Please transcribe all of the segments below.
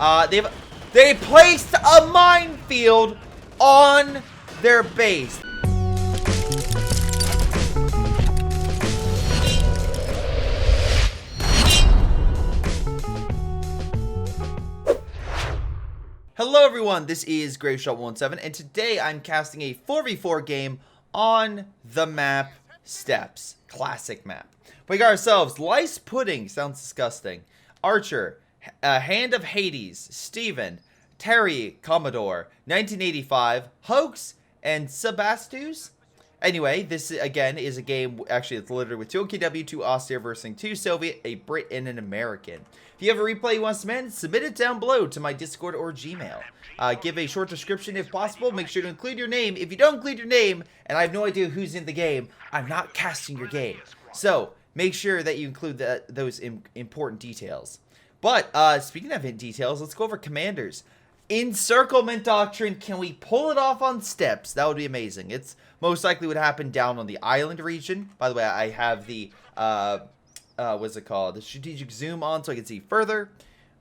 They placed a minefield on their base. Hello everyone, this is Greyshot17, and today I'm casting a 4v4 game on the map Steppes. Classic map. We got ourselves Lice Pudding, sounds disgusting, Archer, Hand of Hades, Steven, Terry, Commodore, 1985, Hoax, and Sebastus. Anyway, this again is a game, actually it's literally with 2 OKW, 2 Austria versus 2 Soviet, a Brit, and an American. If you have a replay you want to submit it down below to my Discord or Gmail. Give a short description if possible. Make sure to include your name. If you don't include your name, and I have no idea who's in the game, I'm not casting your game. So, make sure that you include those important details. But, speaking of details, let's go over commanders. Encirclement Doctrine, can we pull it off on Steppes? That would be amazing. It's most likely would happen down on the island region. By the way, I have the, what's it called? The strategic zoom on so I can see further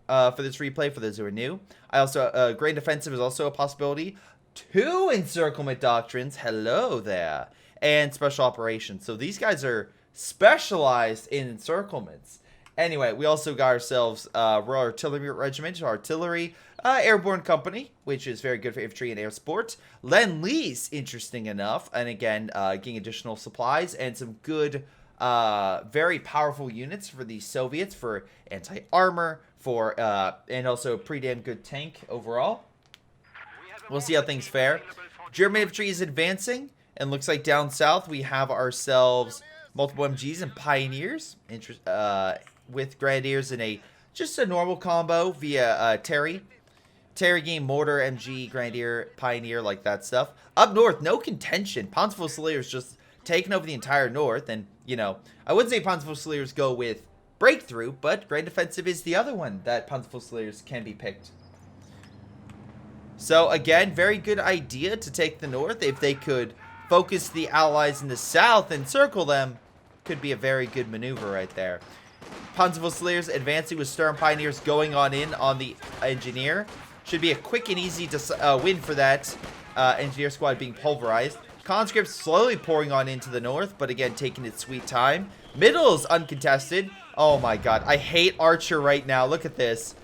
for this replay for those who are new. I also, Grand Defensive is also a possibility. 2 Encirclement Doctrines, hello there. And Special Operations. So these guys are specialized in encirclements. Anyway, we also got ourselves Royal Artillery Regiment, Artillery, Airborne Company, which is very good for infantry and air support. Lend-Lease, interesting enough, and again, getting additional supplies and some good, very powerful units for the Soviets for anti-armor, for and also a pretty damn good tank overall. We'll see how things fare. German infantry is advancing, and looks like down south we have ourselves multiple MGs and Pioneers, with Grenadiers in just a normal combo via Terry game, Mortar, MG, Grenadier, Pioneer, like that stuff. Up north, no contention. Panzer Fusiliers just taking over the entire north, and, you know, I wouldn't say Panzer Fusiliers go with Breakthrough, but Grand Defensive is the other one that Panzer Fusiliers can be picked. So, again, very good idea to take the north. If they could focus the Allies in the south and circle them, could be a very good maneuver right there. Panzer Fusiliers advancing with Sturm Pioneers going on in on the Engineer. Should be a quick and easy win for that Engineer squad being pulverized. Conscripts slowly pouring on into the north, but again, taking its sweet time. Middle is uncontested. Oh my god, I hate Archer right now. Look at this.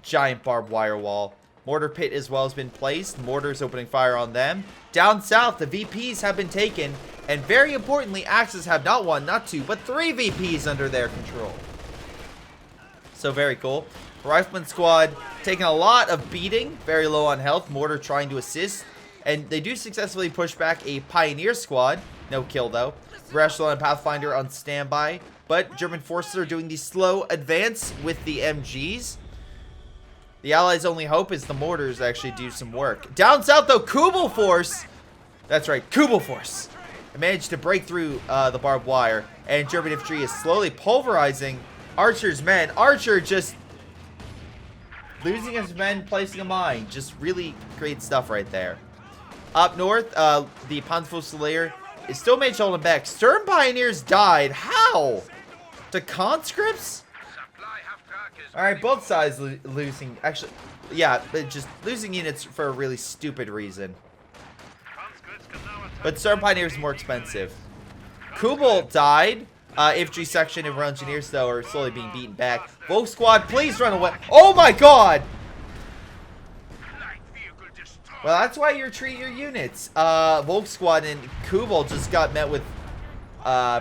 Giant barbed wire wall. Mortar pit as well has been placed. Mortars opening fire on them. Down south, the VPs have been taken. And very importantly, Axis have not 1, not 2, but 3 VPs under their control. So very cool. Rifleman squad taking a lot of beating. Very low on health. Mortar trying to assist. And they do successfully push back a Pioneer squad. No kill though. Greyshot and Pathfinder on standby. But German forces are doing the slow advance with the MGs. The Allies' only hope is the mortars actually do some work. Down south though, Kubel Force. That's right, Kubel Force. Managed to break through the barbed wire. And German infantry is slowly pulverizing Archer's men. Archer just losing his men, placing a mine. Just really great stuff right there. Up north, the Panzer Fusilier is still managed to hold him back. Sturm Pioneers died. How? To conscripts? Alright, both sides losing. Actually, yeah, but just losing units for a really stupid reason. But Sturm Pioneers is more expensive. Kubel died. Infantry section and engineers, though, are slowly being beaten back. Volk squad, please run away. Oh my god! Well, that's why you retreat your units. Volk squad and Kubel just got met with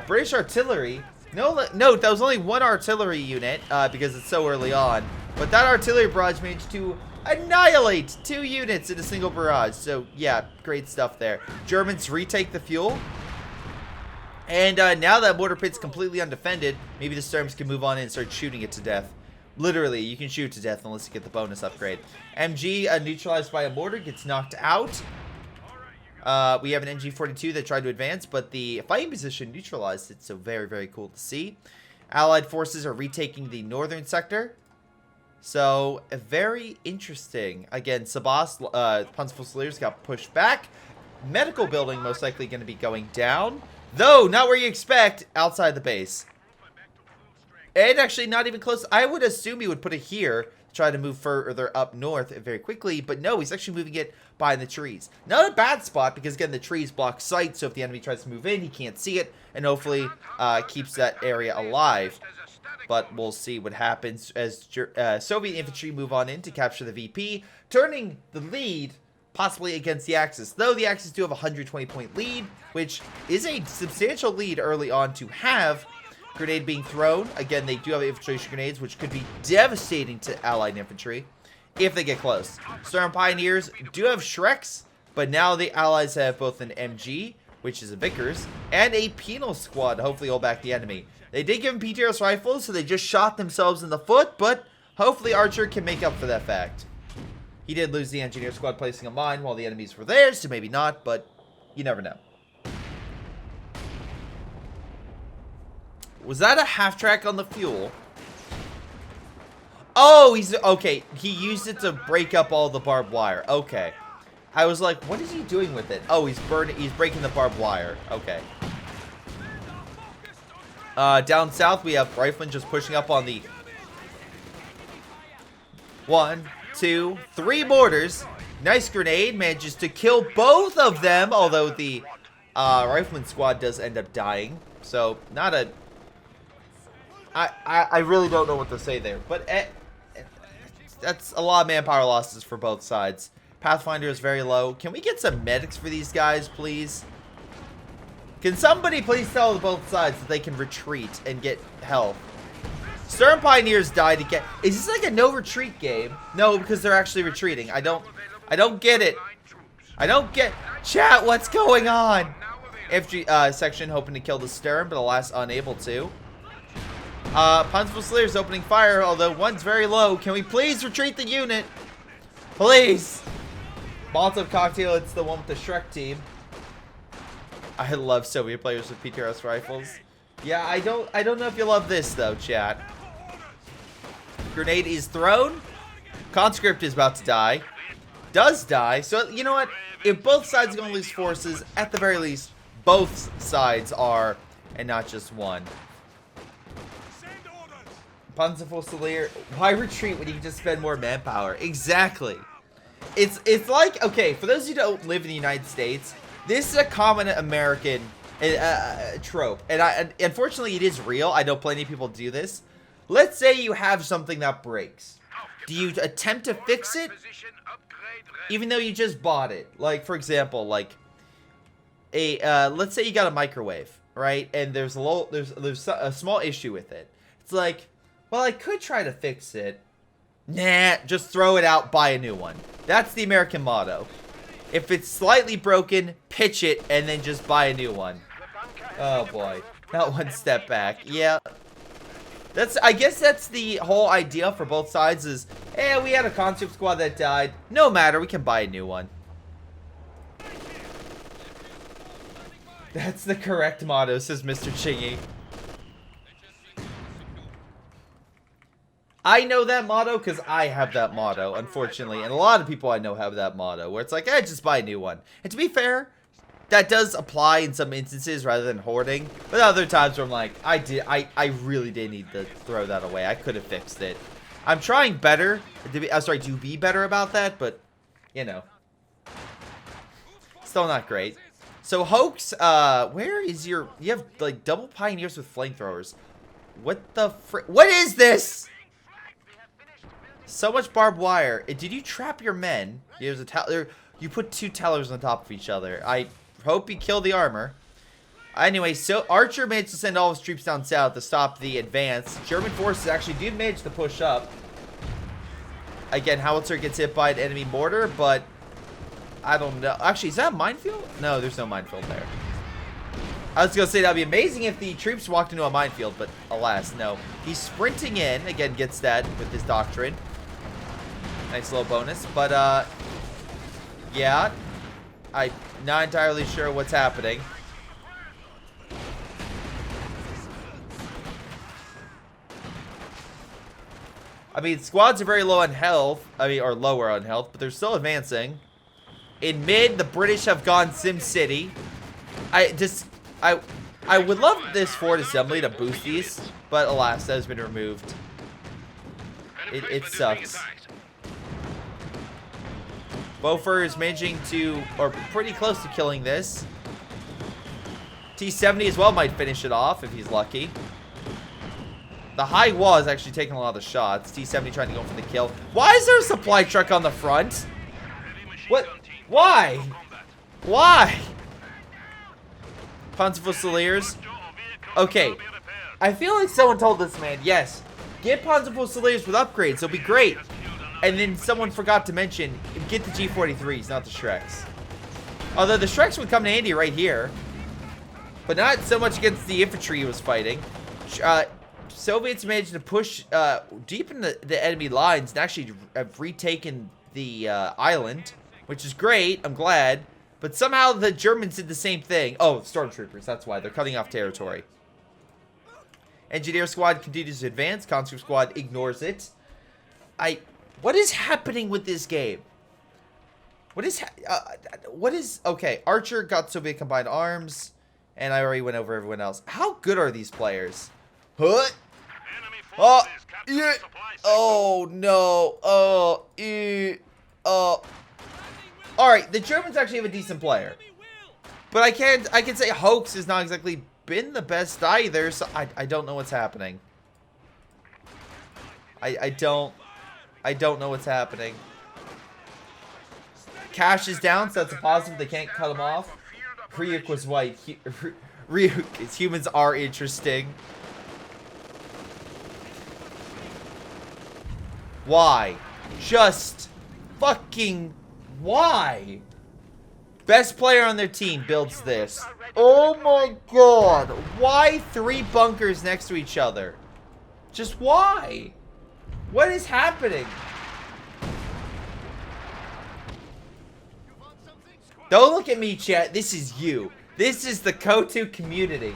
British artillery. No, that was only 1 artillery unit because it's so early on. But that artillery barrage managed to annihilate 2 units in a single barrage. So, yeah, great stuff there. Germans retake the fuel. And now that mortar pit's completely undefended, maybe the Sturms can move on in and start shooting it to death. Literally, you can shoot to death unless you get the bonus upgrade. MG, neutralized by a mortar, gets knocked out. We have an MG42 that tried to advance, but the fighting position neutralized it, so very, very cool to see. Allied forces are retaking the northern sector. So, very interesting. Again, Sabas, Panzer Fusiliers got pushed back. Medical building most likely going to be going down. Though, not where you expect, outside the base. And actually not even close. I would assume he would put it here, try to move further up north very quickly, but no, he's actually moving it behind the trees. Not a bad spot, because again, the trees block sight, so if the enemy tries to move in, he can't see it, and hopefully keeps that area alive. But we'll see what happens as Soviet infantry move on in to capture the VP, turning the lead possibly against the Axis. Though the Axis do have a 120-point lead, which is a substantial lead early on to have. Grenade being thrown. Again, they do have infiltration grenades, which could be devastating to Allied infantry if they get close. Storm Pioneers do have Shreks, but now the Allies have both an MG, which is a Vickers, and a Penal Squad to hopefully hold back the enemy. They did give him PTRS rifles, so they just shot themselves in the foot, but hopefully Archer can make up for that fact. He did lose the Engineer Squad placing a mine while the enemies were there, so maybe not, but you never know. Was that a half-track on the fuel? Oh, he's... Okay, he used it to break up all the barbed wire. Okay. I was like, what is he doing with it? Oh, he's breaking the barbed wire. Okay. Down south, we have Riflemen just pushing up on the... 1, 2, 3 mortars. Nice grenade. Manages to kill both of them, although the Rifleman squad does end up dying. So, not a... I really don't know what to say there, but that's a lot of manpower losses for both sides. Pathfinder is very low. Can we get some medics for these guys, please? Can somebody please tell both sides that they can retreat and get health? Stern Pioneers died again. Is this like a no retreat game? No, because they're actually retreating. I don't get it. I don't get... Chat, what's going on? Infantry section hoping to kill the Stern, but alas, unable to. Punchful Slayer's opening fire, although one's very low. Can we please retreat the unit? Please! Molotov Cocktail, it's the one with the Shrek team. I love Soviet players with PTRS rifles. Yeah, I don't know if you love this though, chat. Grenade is thrown. Conscript is about to die. Does die. So, you know what? If both sides are going to lose forces, at the very least, both sides are, and not just one. Panzerfussilier, why retreat when you can just spend more manpower? Exactly. It's like, okay, for those who don't live in the United States, this is a common American trope. And unfortunately, it is real. I know plenty of people do this. Let's say you have something that breaks. Do you attempt to fix it? Even though you just bought it. Like, for example, like, let's say you got a microwave, right? And there's a small issue with it. It's like, well, I could try to fix it. Nah, just throw it out, buy a new one. That's the American motto. If it's slightly broken, pitch it, and then just buy a new one. Oh boy, not one step back. Yeah, I guess that's the whole idea for both sides is, hey, we had a conscript squad that died. No matter, we can buy a new one. That's the correct motto, says Mr. Chingy. I know that motto because I have that motto, unfortunately. And a lot of people I know have that motto, where it's like, eh, just buy a new one. And to be fair, that does apply in some instances rather than hoarding. But other times where I'm like, I really did need to throw that away. I could have fixed it. I'm trying better, to be better about that, but, you know. Still not great. So, Hoax, where is your... You have, like, double Pioneers with flamethrowers. What the frick? What is this? So much barbed wire. Did you trap your men? There's a you put 2 tellers on top of each other. I hope you kill the armor. Anyway, so Archer managed to send all his troops down south to stop the advance. German forces actually did manage to push up. Again, Howitzer gets hit by an enemy mortar, but I don't know. Actually, is that a minefield? No, there's no minefield there. I was going to say that'd be amazing if the troops walked into a minefield, but alas, no. He's sprinting in. Again, gets that with his doctrine. Nice little bonus, but yeah, I'm not entirely sure what's happening. I mean, squads are very low on health, or lower on health, but they're still advancing. In mid, the British have gone Sim City. I would love this forward assembly to boost these, but alas, that has been removed. It sucks. Bofer is managing to, or pretty close to killing this. T70 as well might finish it off if he's lucky. The high wall is actually taking a lot of shots. T70 trying to go for the kill. Why is there a supply truck on the front? What? Why? Why? Panzer Fusiliers. Okay. I feel like someone told this man, yes, get Panzer Fusiliers with upgrades. It'll be great. And then someone forgot to mention, get the G43s, not the Shreks. Although the Shreks would come in handy right here. But not so much against the infantry he was fighting. Soviets managed to push deep in the enemy lines and actually have retaken the island, which is great. I'm glad. But somehow the Germans did the same thing. Oh, stormtroopers. That's why. They're cutting off territory. Engineer squad continues to advance. Conscript squad ignores it. What is happening with this game? What is... Okay, Archer got Soviet combined arms. And I already went over everyone else. How good are these players? Huh? Oh, yeah. Oh no. Oh, Alright, the Germans actually have a decent player. But I can say Hoax has not exactly been the best either, so I don't know what's happening. I don't know what's happening. Cash is down, so that's a positive. They can't cut him off. Ryuk was white. Ryuk, humans are interesting. Why? Just fucking why? Best player on their team builds this. Oh my god. Why 3 bunkers next to each other? Just why? What is happening? Don't look at me, chat. This is you. This is the CoH2 community.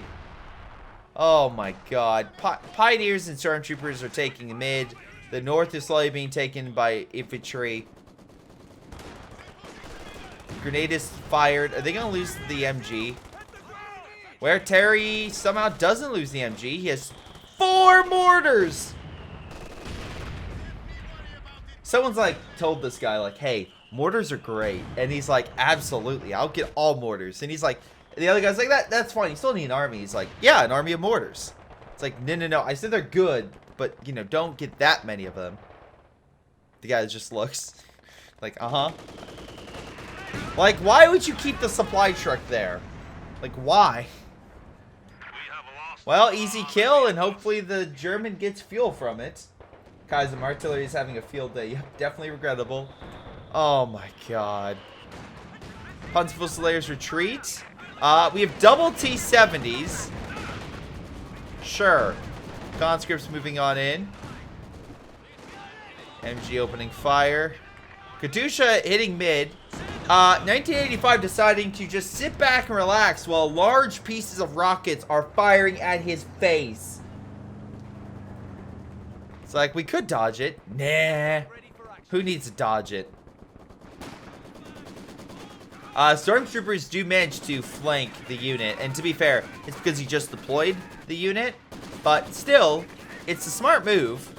Oh my god. Pioneers and stormtroopers are taking mid. The north is slowly being taken by infantry. Grenade is fired. Are they going to lose the MG? Where Terry somehow doesn't lose the MG. He has 4 mortars. Someone's like told this guy like, hey, mortars are great. And he's like, absolutely. I'll get all mortars. And he's like, the other guy's like, that's fine. You still need an army. He's like, yeah, an army of mortars. It's like, no. I said they're good, but, you know, don't get that many of them. The guy just looks like, uh-huh. Like, why would you keep the supply truck there? Like, why? Well, easy kill, and hopefully the German gets fuel from it. Kaiser artillery is having a field day. Yep, definitely regrettable. Oh my god. Panzer Fusiliers retreat. We have double T-70s. Sure. Conscripts moving on in. MG opening fire. Katusha hitting mid. 1985 deciding to just sit back and relax while large pieces of rockets are firing at his face. It's like, we could dodge it. Nah. Who needs to dodge it? Stormtroopers do manage to flank the unit. And to be fair, it's because he just deployed the unit. But still, it's a smart move.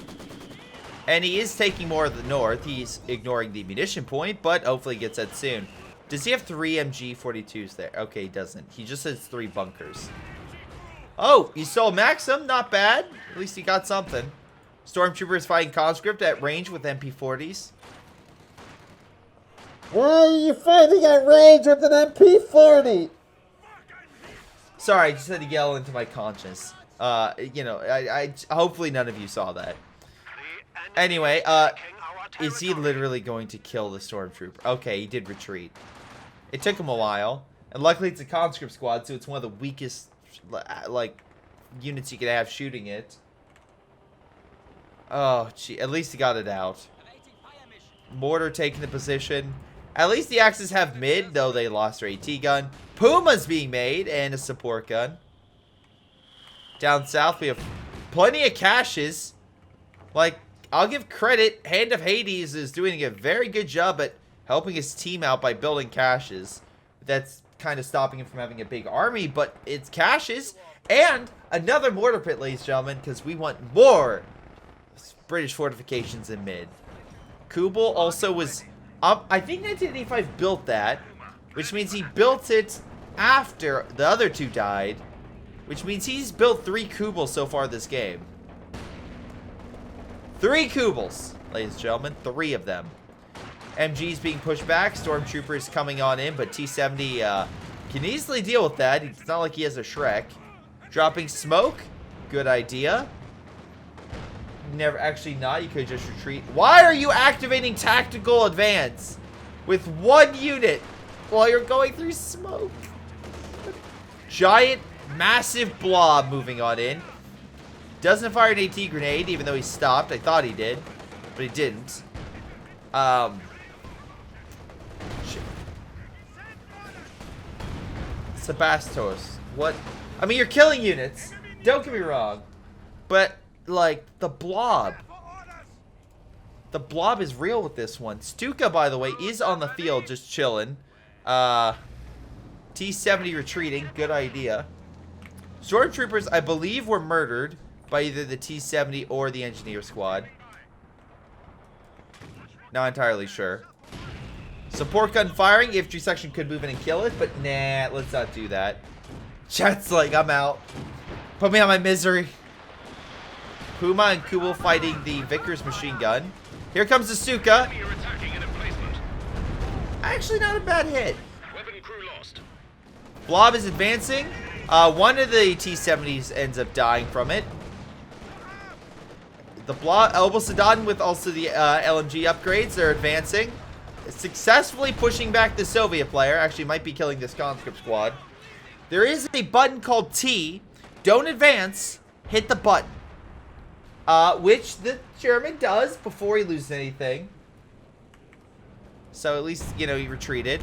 And he is taking more of the north. He's ignoring the munition point, but hopefully gets that soon. Does he have 3 MG42s there? Okay, he doesn't. He just has 3 bunkers. Oh, he stole Maxim. Not bad. At least he got something. Stormtroopers fighting conscript at range with MP40s. Why are you fighting at range with an MP40? Sorry, I just had to yell into my conscience. You know, I hopefully none of you saw that. Anyway, is he literally going to kill the stormtrooper? Okay, he did retreat. It took him a while. And luckily it's a conscript squad, so it's one of the weakest, like, units you could have shooting it. Oh, gee. At least he got it out. Mortar taking the position. At least the Axis have mid, though they lost their AT gun. Puma's being made, and a support gun. Down south, we have plenty of caches. Like, I'll give credit. Hand of Hades is doing a very good job at helping his team out by building caches. That's kind of stopping him from having a big army, but it's caches. And another mortar pit, ladies and gentlemen, because we want more British fortifications in mid. Kubel also was I think 1985 built that, which means he built it after the other two died, which means he's built 3 Kubels so far this game. 3 Kubels, ladies and gentlemen, 3 of them. MG's being pushed back, Stormtroopers coming on in, but T-70 can easily deal with that. It's not like he has a Shrek. Dropping smoke, good idea. Never, actually not, you could just retreat. Why are you activating tactical advance with 1 unit while you're going through smoke? Giant, massive blob moving on in. Doesn't fire an AT grenade, even though he stopped. I thought he did, but he didn't. Shit. Sebastos. What? I mean, you're killing units. Don't get me wrong. But, like, the blob. The blob is real with this one. Stuka, by the way, is on the field just chilling. T-70 retreating. Good idea. Stormtroopers, I believe, were murdered by either the T-70 or the engineer squad. Not entirely sure. Support gun firing. Infantry section could move in and kill it, but nah, let's not do that. Chat's like, I'm out. Put me on my misery. Puma and Kubel fighting the Vickers machine gun. Here comes the Stuka. Actually, not a bad hit. Blob is advancing. One of the T-70s ends up dying from it. The Blob, Elbel Sedan with also the LMG upgrades, they're advancing. Successfully pushing back the Soviet player. Actually, might be killing this conscript squad. There is a button called T. Don't advance. Hit the button. Which the German does before he loses anything. So at least, you know, he retreated.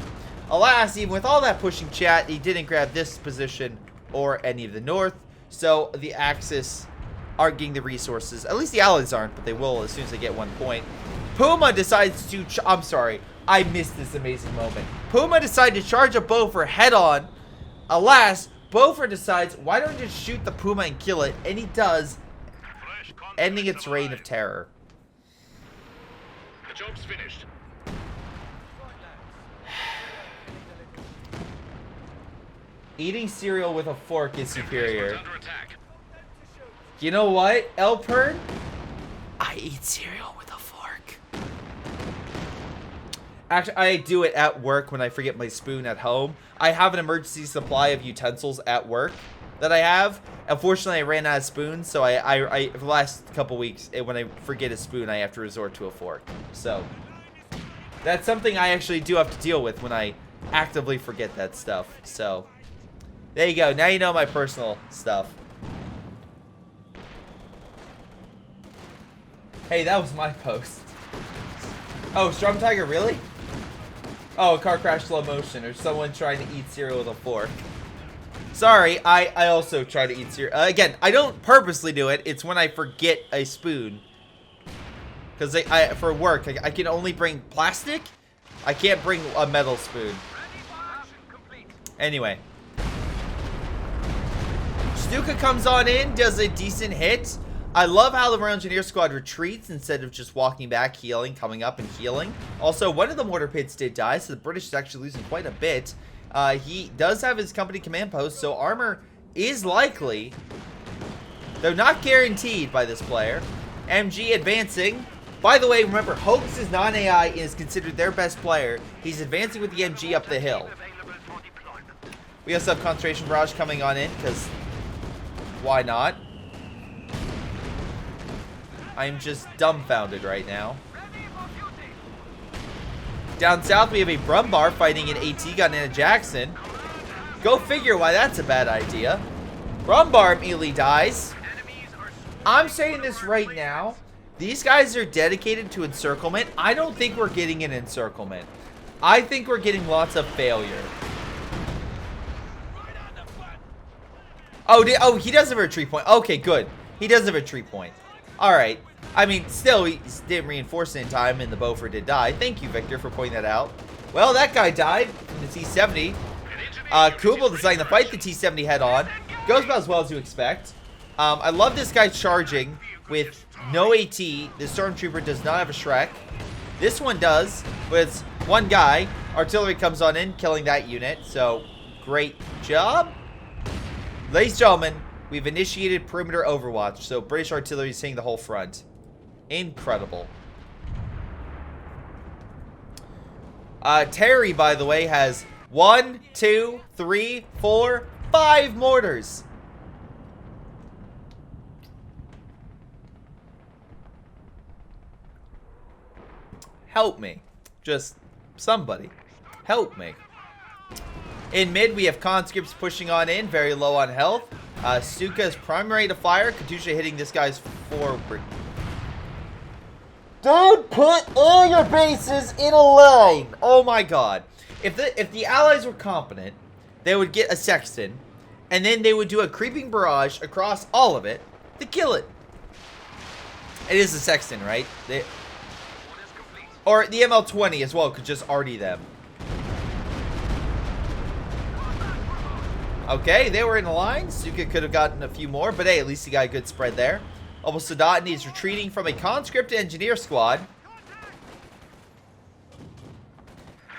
Alas, even with all that pushing chat, he didn't grab this position or any of the north. So the Axis aren't getting the resources. At least the Allies aren't, but they will as soon as they get 1 point. Puma decides to... I'm sorry. I missed this amazing moment. Puma decided to charge a Beaufort head-on. Alas, Beaufort decides, why don't I just shoot the Puma and kill it? And he does, ending its reign of terror. The job's finished. Eating cereal with a fork is superior. You know what, Elpern? I eat cereal with a fork. Actually, I do it at work when I forget my spoon at home. I have an emergency supply of utensils at work that I have. Unfortunately, I ran out of spoons, so I for the last couple weeks, when I forget a spoon, I have to resort to a fork. So, that's something I actually do have to deal with when I actively forget that stuff. So, there you go. Now you know my personal stuff. Hey, that was my post. Oh, Strong Tiger, really? Oh, a car crash slow motion, or someone trying to eat cereal with a fork. Sorry, I also try to eat cereal. Again, I don't purposely do it. It's when I forget a spoon. Because for work, I can only bring plastic. I can't bring a metal spoon. Anyway. Stuka comes on in, does a decent hit. I love how the Royal Engineer Squad retreats instead of just walking back, healing, coming up and healing. Also, one of the mortar pits did die, so the British is actually losing quite a bit. He does have his company command post, so armor is likely, though not guaranteed by this player. MG advancing. By the way, remember, Hoax is non-AI and is considered their best player. He's advancing with the MG up the hill. We also have concentration barrage coming on in, because why not? I'm just dumbfounded right now. Down south, we have a Brumbar fighting an AT gun and a Jackson. Go figure why that's a bad idea. Brumbar immediately dies. I'm saying this right now. These guys are dedicated to encirclement. I don't think we're getting an encirclement. I think we're getting lots of failure. Oh, he does have a retreat point. Okay, good. He does have a retreat point. Alright. I mean, still, he didn't reinforce it in time, and the Beaufort did die. Thank you, Victor, for pointing that out. Well, that guy died from the T-70. Kubel deciding to fight the T-70 head-on. Goes about as well as you expect. I love this guy charging with no AT. The Stormtrooper does not have a Shrek. This one does, but it's one guy. Artillery comes on in, killing that unit. So, great job. Ladies and gentlemen, we've initiated perimeter overwatch. So, British artillery is seeing the whole front. Incredible. Terry, by the way, has 1, 2, 3, 4, 5 mortars. Help me. Just somebody. Help me. In mid, we have conscripts pushing on in, very low on health. Stuka is primary to fire. Katusha hitting this guy's forward. Don't put all your bases in a line. Oh my god. If the allies were competent, they would get a sexton, and then they would do a creeping barrage across all of it to kill it. It is a sexton, right? Or the ML20 as well could just arty them. Okay, they were in a line. Suka could have gotten a few more, but hey, at least he got a good spread there. Almost Sadat is retreating from a conscript engineer squad.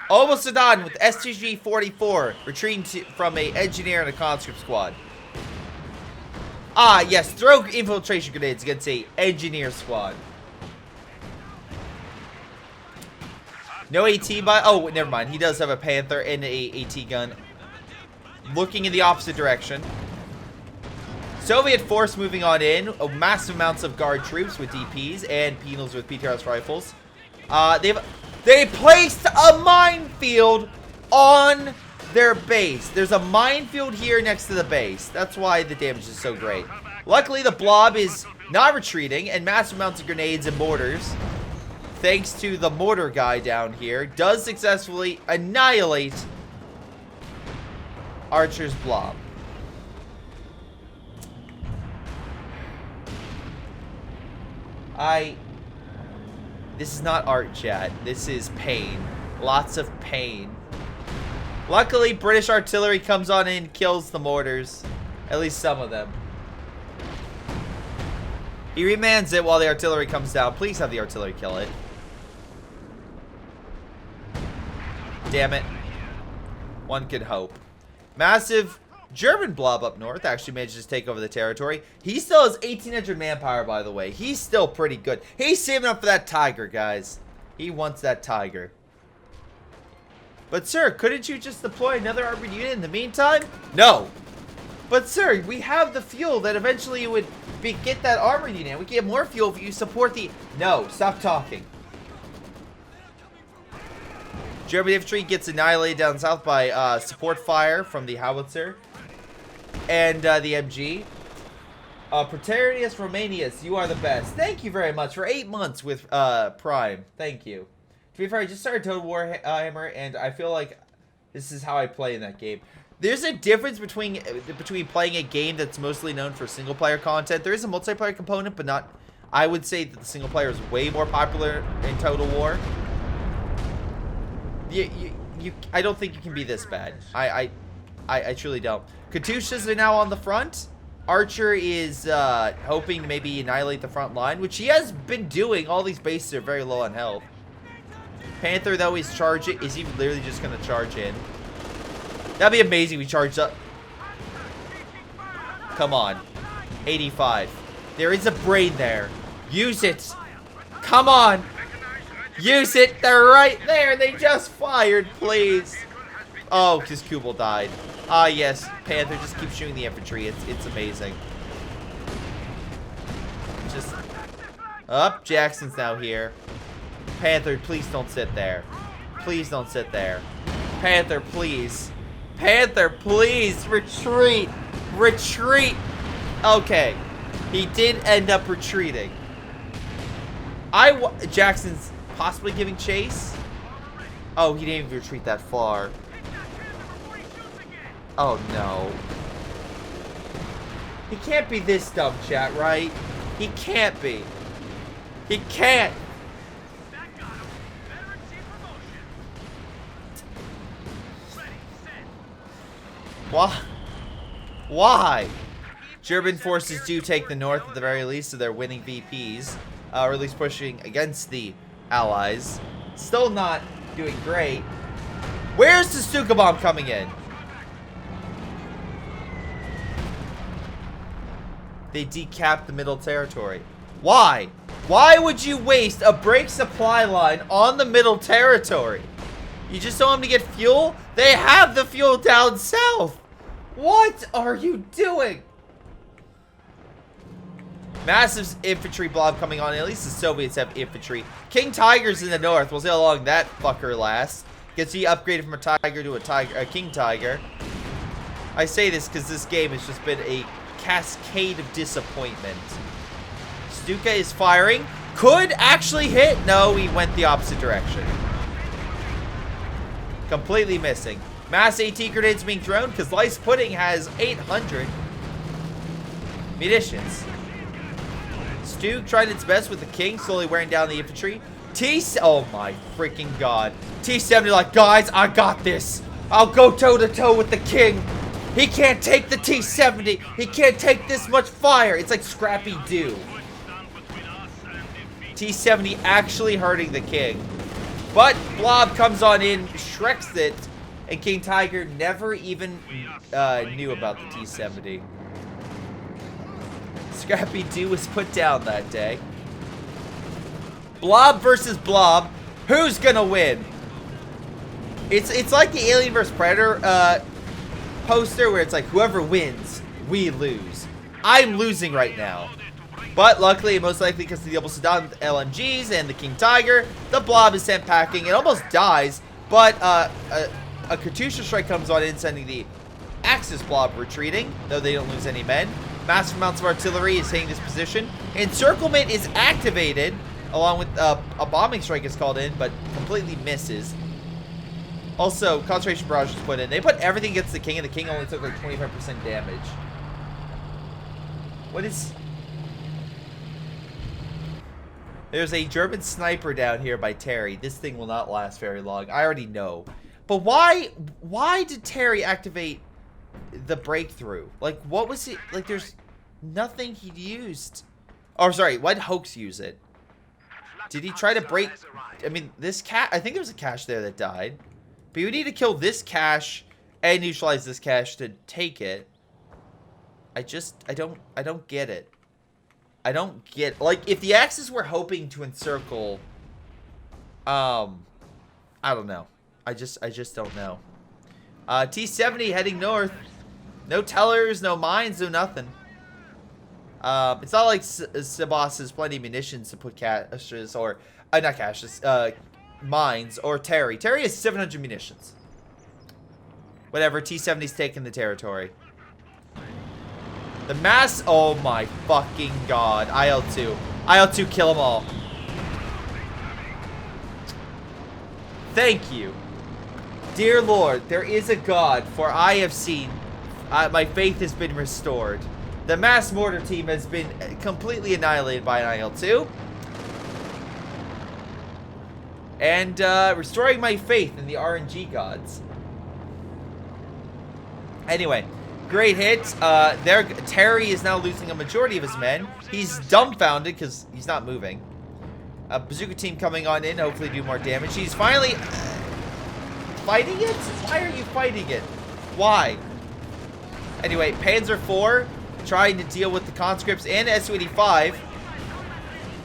Almost Sadat with STG-44 retreating from a engineer and a conscript squad. Ah, yes, throw infiltration grenades against a engineer squad. No AT by... Oh, never mind. He does have a Panther and a AT gun. Looking in the opposite direction. Soviet force moving on in. Massive amounts of guard troops with DPs and penals with PTRS rifles. They placed a minefield on their base. There's a minefield here next to the base. That's why the damage is so great. Luckily, the blob is not retreating, and massive amounts of grenades and mortars, thanks to the mortar guy down here, does successfully annihilate Archer's blob. This is not art, chat. This is pain. Lots of pain. Luckily, British artillery comes on in, kills the mortars. At least some of them. He remands it while the artillery comes down. Please have the artillery kill it. Damn it. One could hope. Massive German blob up north actually manages to take over the territory. He still has 1,800 manpower, by the way. He's still pretty good. He's saving up for that tiger, guys. He wants that tiger. But, sir, couldn't you just deploy another armored unit in the meantime? No. But, sir, we have the fuel that eventually would get that armored unit. We can get more fuel if you support the... No, stop talking. German infantry gets annihilated down south by support fire from the howitzer and the MG. Praetorius Romanius, you are the best. Thank you very much for 8 months with Prime. Thank you. To be fair, I just started Total Warhammer, and I feel like this is how I play in that game. There's a difference between playing a game that's mostly known for single-player content. There is a multiplayer component, but not... I would say that the single player is way more popular in Total War. I don't think you can be this bad. I truly don't. Katyushas are now on the front. Archer is hoping to maybe annihilate the front line, which he has been doing. All these bases are very low on health. Panther, though, is charging. Is he literally just going to charge in? That'd be amazing if he charged up. Come on. 85. There is a brain there. Use it. Come on. Use it. They're right there. They just fired, please. Oh, because Kubel died. Ah, yes. Panther, just keep shooting the infantry. It's amazing. Just... Up. Jackson's now here. Panther, please don't sit there. Please don't sit there. Panther, please. Panther, please. Retreat. Retreat. Okay. He did end up retreating. Jackson's possibly giving chase. Oh, he didn't even retreat that far. Oh, no. He can't be this dumb, chat, right? He can't be. He can't. Why? Why? German forces do take the north at the very least, so they're winning VPs. Or at least pushing against the allies. Still not doing great. Where's the Stuka bomb coming in? They decapped the middle territory. Why? Why would you waste a break supply line on the middle territory? You just don't want them to get fuel? They have the fuel down south. What are you doing? Massive infantry blob coming on. At least the Soviets have infantry. King Tiger's in the north. We'll see how long that fucker lasts. Gets he upgraded from a tiger to a king tiger. I say this because this game has just been a cascade of disappointment. Stuka is firing. Could actually hit. No, he went the opposite direction. Completely missing. Mass AT grenades being thrown because Lice Pudding has 800 munitions. Stu tried its best with the king, slowly wearing down the infantry. Oh my freaking god. T-70 like, guys, I got this. I'll go toe-to-toe with the king. He can't take the T-70. He can't take this much fire. It's like Scrappy-Doo. T-70 actually hurting the king. But Blob comes on in, shreks it, and King Tiger never even knew about the T-70. Scrappy-Doo was put down that day. Blob versus Blob. Who's gonna win? It's like the Alien vs Predator poster where it's like whoever wins, we lose. I'm losing right now. But luckily, most likely because of the double Saddam LMGs and the King Tiger, the Blob is sent packing. It almost dies, but a Katyusha strike comes on in, sending the Axis Blob retreating, though they don't lose any men. Massive amounts of artillery is hitting this position. Encirclement is activated, along with a bombing strike is called in, but completely misses. Also, concentration barrage is put in. They put everything against the king, and the king only took like 25% damage. What is... There's a German sniper down here by Terry. This thing will not last very long. I already know. But why did Terry activate the breakthrough? Like, what was it? Like, there's nothing he used. Oh, sorry. Why did Hoax use it? Did he try to break? I mean, this cat. I think there was a cache there that died. But you need to kill this cache and neutralize this cache to take it. I don't get it. I don't get, like, if the Axis were hoping to encircle, I don't know. I just don't know. T-70 heading north. No tellers, no mines, no nothing. It's not like Sebas has plenty of munitions to put caches, or, not caches, mines, or Terry. Terry has 700 munitions. Whatever, T-70's taking the territory. The mass, oh my fucking god. IL-2. IL-2, kill them all. Thank you. Dear Lord, there is a God, for I have seen. My faith has been restored. The mass mortar team has been completely annihilated by an IL-2. And restoring my faith in the RNG gods. Anyway. Great hit. Terry is now losing a majority of his men. He's dumbfounded because he's not moving. Bazooka team coming on in, hopefully do more damage. He's finally fighting it? Why are you fighting it? Why? Anyway, Panzer IV trying to deal with the conscripts and Su-85.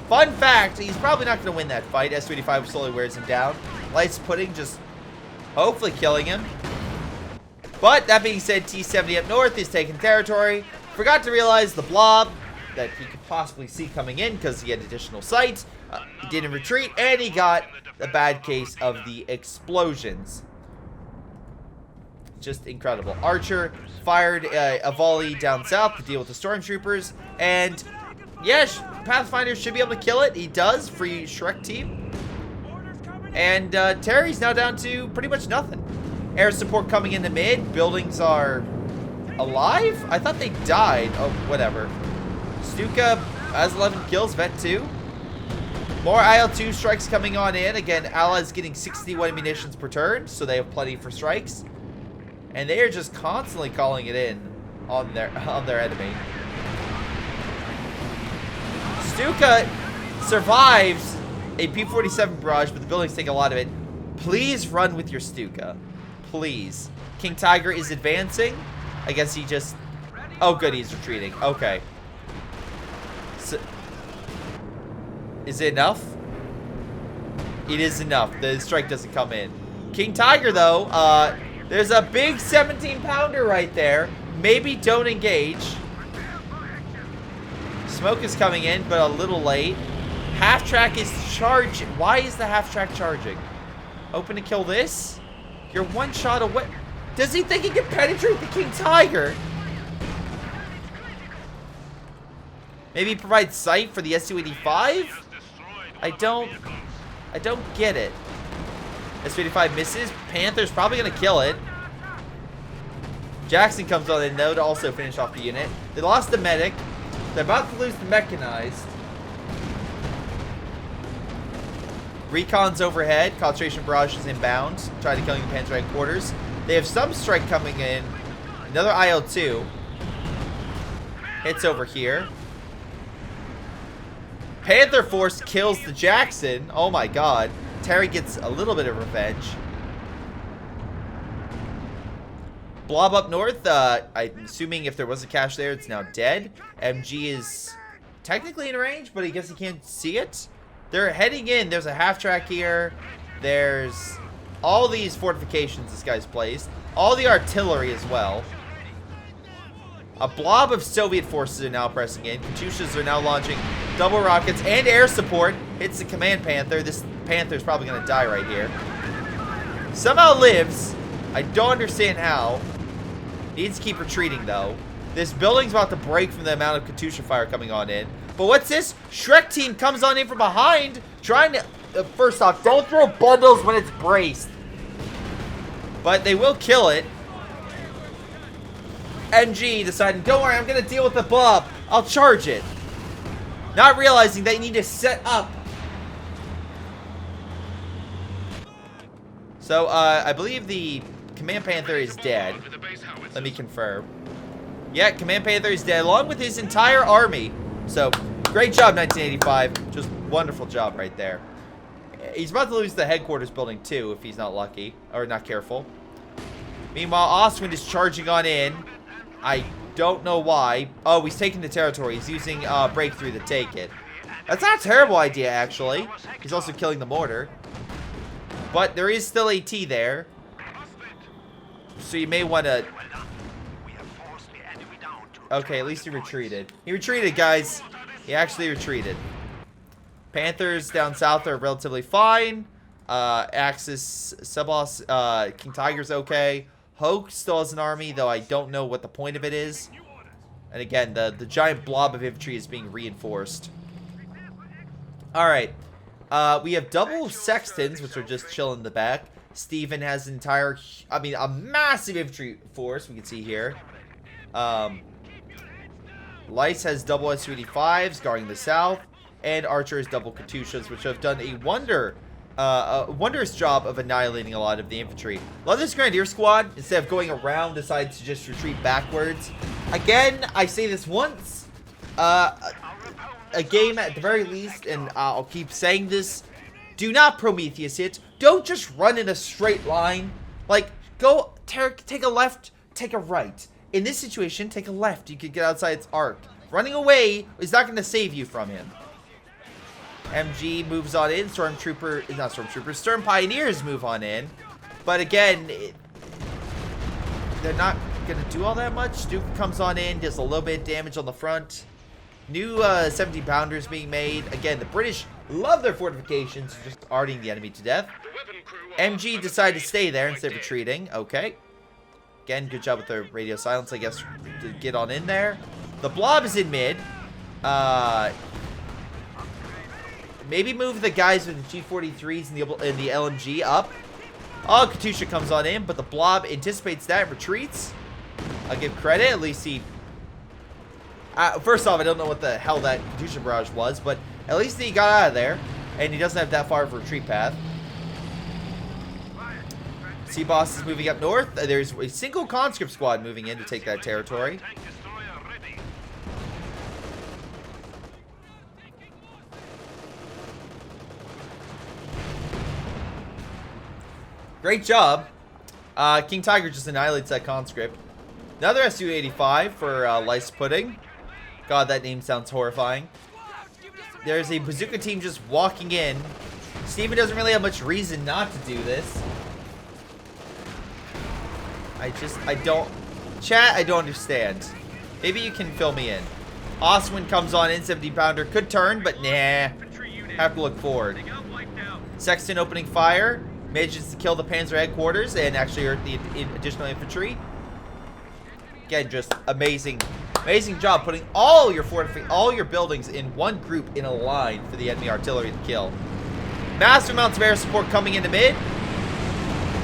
Fun fact, he's probably not going to win that fight. Su-85 slowly wears him down. Lice Pudding just hopefully killing him. But that being said, T-70 up north is taking territory. Forgot to realize the Blob that he could possibly see coming in because he had additional sight. He didn't retreat, and he got the bad case of the explosions. Just incredible. Archer fired a volley down south to deal with the stormtroopers, and yeah, Pathfinder should be able to kill it. He does. Free Shrek team. And Terry's now down to pretty much nothing. Air support coming into mid. Buildings are alive? I thought they died. Oh, whatever. Stuka has 11 kills. Vet 2. More IL-2 strikes coming on in. Again, Allies getting 61 munitions per turn, so they have plenty for strikes. And they are just constantly calling it in on their enemy. Stuka survives a P-47 barrage, but the buildings take a lot of it. Please run with your Stuka. Please. King Tiger is advancing. I guess he just... Oh, good, he's retreating. Okay. So... Is it enough? It is enough. The strike doesn't come in. King Tiger, though, there's a big 17-pounder right there. Maybe don't engage. Smoke is coming in, but a little late. Half-track is charging. Why is the half-track charging? Open to kill this? You're one shot away. Does he think he can penetrate the King Tiger? Maybe provide sight for the Su-85? I don't get it. Su-85 misses. Panther's probably going to kill it. Jackson comes on in, though, to also finish off the unit. They lost the medic. They're about to lose the mechanized. Recon's overhead. Concentration barrage is inbound. Trying to kill the Panther headquarters. They have some strike coming in. Another IL-2. Hits over here. Panther Force kills the Jackson. Oh my god. Terry gets a little bit of revenge. Blob up north. I'm assuming if there was a cache there, it's now dead. MG is technically in range, but I guess he can't see it. They're heading in. There's a half-track here. There's all these fortifications this guy's placed. All the artillery as well. A blob of Soviet forces are now pressing in. Katyushas are now launching double rockets and air support. Hits the command Panther. This Panther's probably going to die right here. Somehow lives. I don't understand how. Needs to keep retreating, though. This building's about to break from the amount of Katyusha fire coming on in. But what's this? Shrek team comes on in from behind. Trying to... first off, don't throw bundles when it's braced. But they will kill it. MG deciding, don't worry, I'm going to deal with the blob. I'll charge it. Not realizing they need to set up. So, I believe the Command Panther is dead. Let me confirm. Yeah, Command Panther is dead, along with his entire army. So, great job, 1985. Just wonderful job right there. He's about to lose the headquarters building, too, if he's not lucky. Or not careful. Meanwhile, Ostwind is charging on in. I don't know why. Oh, he's taking the territory. He's using Breakthrough to take it. That's not a terrible idea, actually. He's also killing the mortar. But there is still AT there. So you may want to... Okay, at least he retreated. He retreated, guys. He actually retreated. Panthers down south are relatively fine. Axis, Subboss, King Tiger's okay. Hoke still has an army, though I don't know what the point of it is. And again, the giant blob of infantry is being reinforced. Alright. We have double sextons, which are just chilling in the back. Steven has an entire, a massive infantry force, we can see here. Lice has double Su-85s guarding the south. And Archer has double Katyushas, which have done a wondrous job of annihilating a lot of the infantry. Love this Grenadier squad. Instead of going around, decides to just retreat backwards. Again, I say this once. A game at the very least, and I'll keep saying this. Do not Prometheus it. Don't just run in a straight line. Like, go, take a left, take a right. In this situation, take a left. You could get outside its arc. Running away is not going to save you from him. MG moves on in. Storm Pioneers move on in. But again, they're not going to do all that much. Duke comes on in, does a little bit of damage on the front. New 17-pounders being made. Again, the British love their fortifications, just arting the enemy to death. MG decided to stay there instead of retreating. Okay. Again, good job with their radio silence, I guess, to get on in there. The blob is in mid. Maybe move the guys with the G43s and the LMG up. Oh, Katyusha comes on in, but the blob anticipates that and retreats. I'll give credit. At least he... first off, I don't know what the hell that Katyusha barrage was, but at least he got out of there. And he doesn't have that far of a retreat path. Sea-Boss is moving up north. There's a single conscript squad moving in to take that territory. Great job. King Tiger just annihilates that conscript. Another SU-85 for Lice Pudding. God, that name sounds horrifying. There's a bazooka team just walking in. Steven doesn't really have much reason not to do this. I don't... Chat, I don't understand. Maybe you can fill me in. Oswin comes on in, 17-pounder. Could turn, but nah. Have to look forward. Sexton opening fire. Manages to kill the Panzer headquarters and actually hurt the additional infantry. Again, just amazing. Amazing job putting all your buildings in one group in a line for the enemy artillery to kill. Massive amounts of air support coming into mid.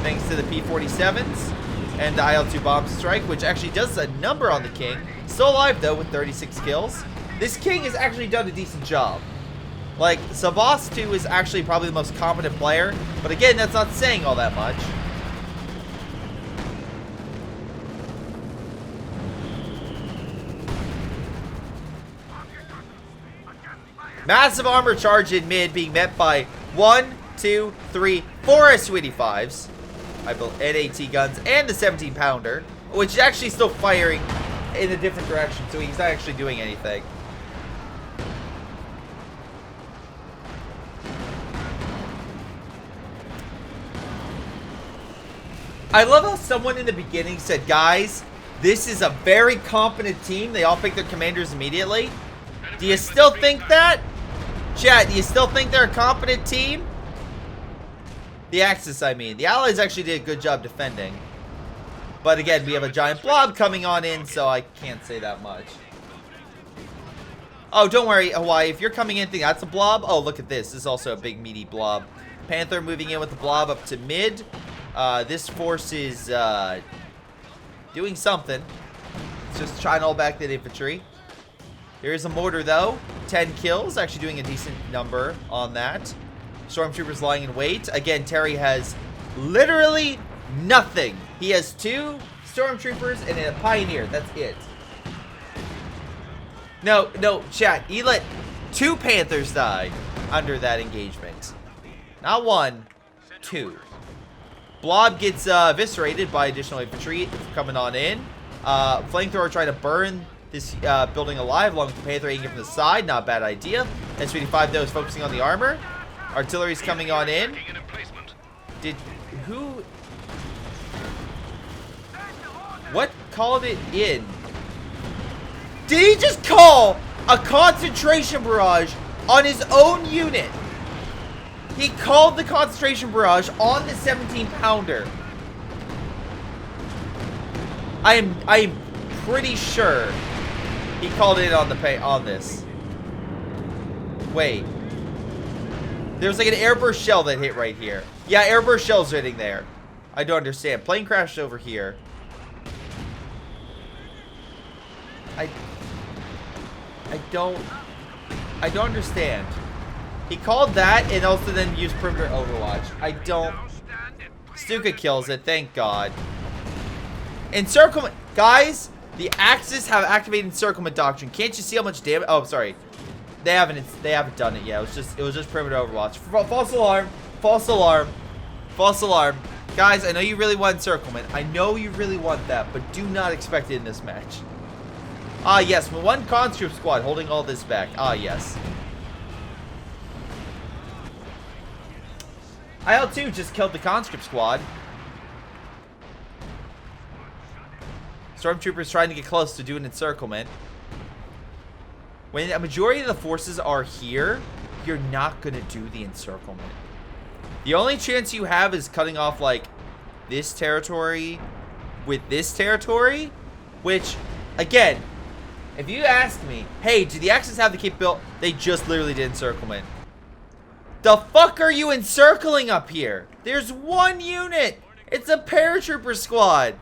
Thanks to the P-47s. And the IL-2 bomb strike, which actually does a number on the King. Still alive, though, with 36 kills. This King has actually done a decent job. Like, Sabas 2 is actually probably the most competent player. But again, that's not saying all that much. Massive armor charge in mid being met by 1, 2, 3, 4 Su-85s. And AT guns and the 17-pounder, which is actually still firing in a different direction, so he's not actually doing anything. I love how someone in the beginning said, guys, this is a very competent team. They all picked their commanders immediately. Do you still think that? Chat, do you still think they're a competent team? The Axis, I mean. The Allies actually did a good job defending. But again, we have a giant blob coming on in, so I can't say that much. Oh, don't worry, Hawaii. If you're coming in thinking that's a blob, oh, look at this. This is also a big, meaty blob. Panther moving in with the blob up to mid. This force is doing something. It's just trying to hold back that infantry. Here's a mortar, though. 10 kills. Actually doing a decent number on that. Stormtroopers lying in wait. Again, Terry has literally nothing. He has 2 Stormtroopers and a Pioneer. That's it. No, chat. He let 2 Panthers die under that engagement. Not 1, 2. Blob gets eviscerated by additional infantry coming on in. Flamethrower trying to burn this building alive along with the Panther aiming from the side. Not a bad idea. S-85, though, is focusing on the armor. Artillery's coming on in. What called it in? Did he just call a concentration barrage on his own unit? He called the concentration barrage on the 17-pounder. I am pretty sure he called it on this. Wait. There's like an airburst shell that hit right here. Yeah, airburst shells hitting there. I don't understand. Plane crashed over here. I don't understand. He called that and also then used perimeter overwatch. I don't. Stuka kills it, thank God. Encirclement, guys. The Axis have activated encirclement doctrine. Can't you see how much damage? Oh, sorry. They haven't done it yet. It was just perimeter overwatch. False alarm. False alarm. False alarm. Guys, I know you really want encirclement. I know you really want that, but do not expect it in this match. Ah, yes. One conscript squad holding all this back. Ah, yes. IL-2 just killed the conscript squad. Stormtroopers trying to get close to do an encirclement. When a majority of the forces are here, you're not going to do the encirclement. The only chance you have is cutting off, like, this territory with this territory. Which, again, if you asked me, hey, do the Axis have the capability? They just literally did encirclement. The fuck are you encircling up here? There's 1 unit. It's a paratrooper squad.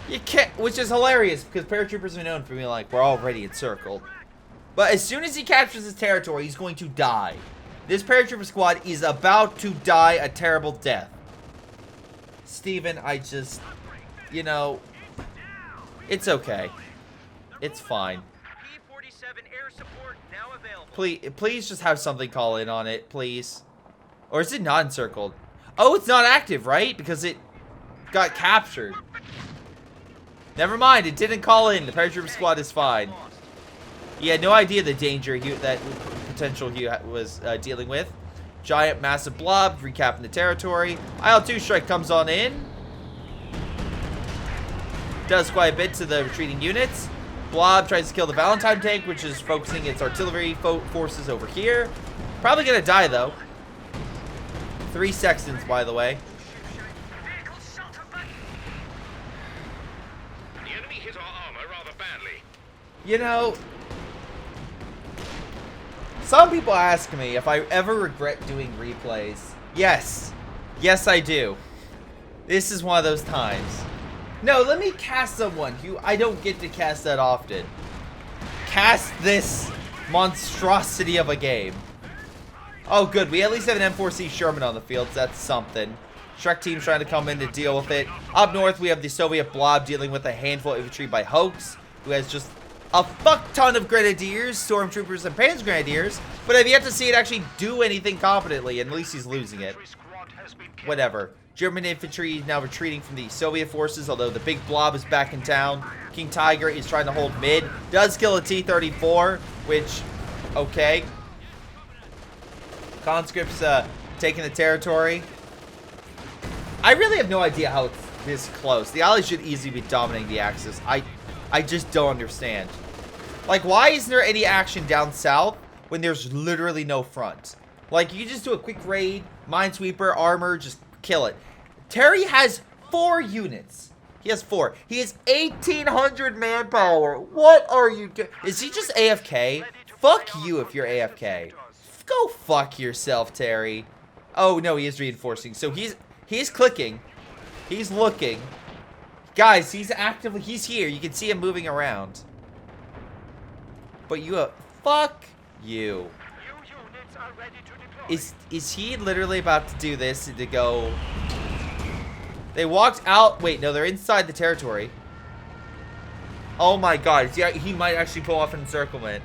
You can't, which is hilarious because paratroopers are known for being like, we're already encircled. But as soon as he captures his territory, he's going to die. This paratrooper squad is about to die a terrible death. Steven, I just, you know, it's okay. It's fine. Please just have something call in on it, please. Or is it not encircled? Oh, it's not active, right? Because it got captured. Never mind, it didn't call in. The paratrooper squad is fine. He had no idea the danger that potential he was dealing with. Giant, massive blob, recapping the territory. IL-2 strike comes on in. Does quite a bit to the retreating units. Blob tries to kill the Valentine tank, which is focusing its artillery forces over here. Probably gonna die, though. 3 sextons, by the way. You know, some people ask me if I ever regret doing replays. Yes. Yes, I do. This is one of those times. No, let me cast someone who I don't get to cast that often. Cast this monstrosity of a game. Oh, good. We at least have an M4C Sherman on the field, so that's something. Shrek team's trying to come in to deal with it. Up north, we have the Soviet Blob dealing with a handful of infantry by Hoax, who has just a fuck ton of grenadiers, stormtroopers, and panzer grenadiers, but I've yet to see it actually do anything competently, and at least he's losing it. Whatever. German infantry is now retreating from the Soviet forces, although the big blob is back in town. King Tiger is trying to hold mid. Does kill a T-34, which, okay. Conscripts taking the territory. I really have no idea how it's this close. The Allies should easily be dominating the Axis. I just don't understand. Like, why isn't there any action down south when there's literally no front? Like, you can just do a quick raid, minesweeper, armor, just kill it. Terry has 4 units. He has 4. He has 1,800 manpower. What are you doing? Is he just AFK? Fuck you if you're AFK. Go fuck yourself, Terry. Oh, no, he is reinforcing. So he's clicking. He's looking. Guys, he's here. You can see him moving around. But you, fuck you. Is he literally about to do this to go? They walked out. Wait, no, they're inside the territory. Oh my god. Yeah, he might actually pull off an encirclement.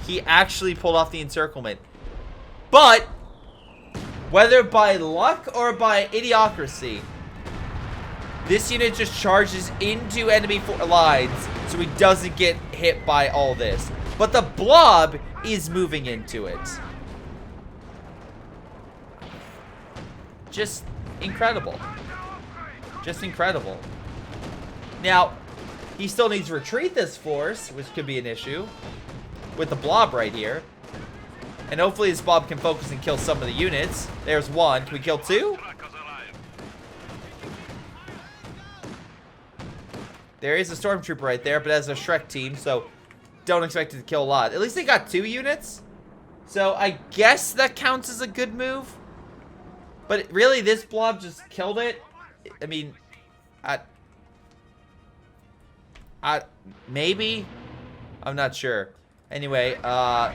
He actually pulled off the encirclement. But whether by luck or by idiocracy, this unit just charges into enemy lines so he doesn't get hit by all this. But the blob is moving into it. Just incredible. Just incredible. Now, he still needs to retreat this force, which could be an issue with the blob right here. And hopefully this blob can focus and kill some of the units. There's 1. Can we kill 2? There is a stormtrooper right there, but as a Shrek team, so don't expect it to kill a lot. At least they got 2 units. So I guess that counts as a good move. But really, this blob just killed it. I mean, maybe? I'm not sure. Anyway, Lice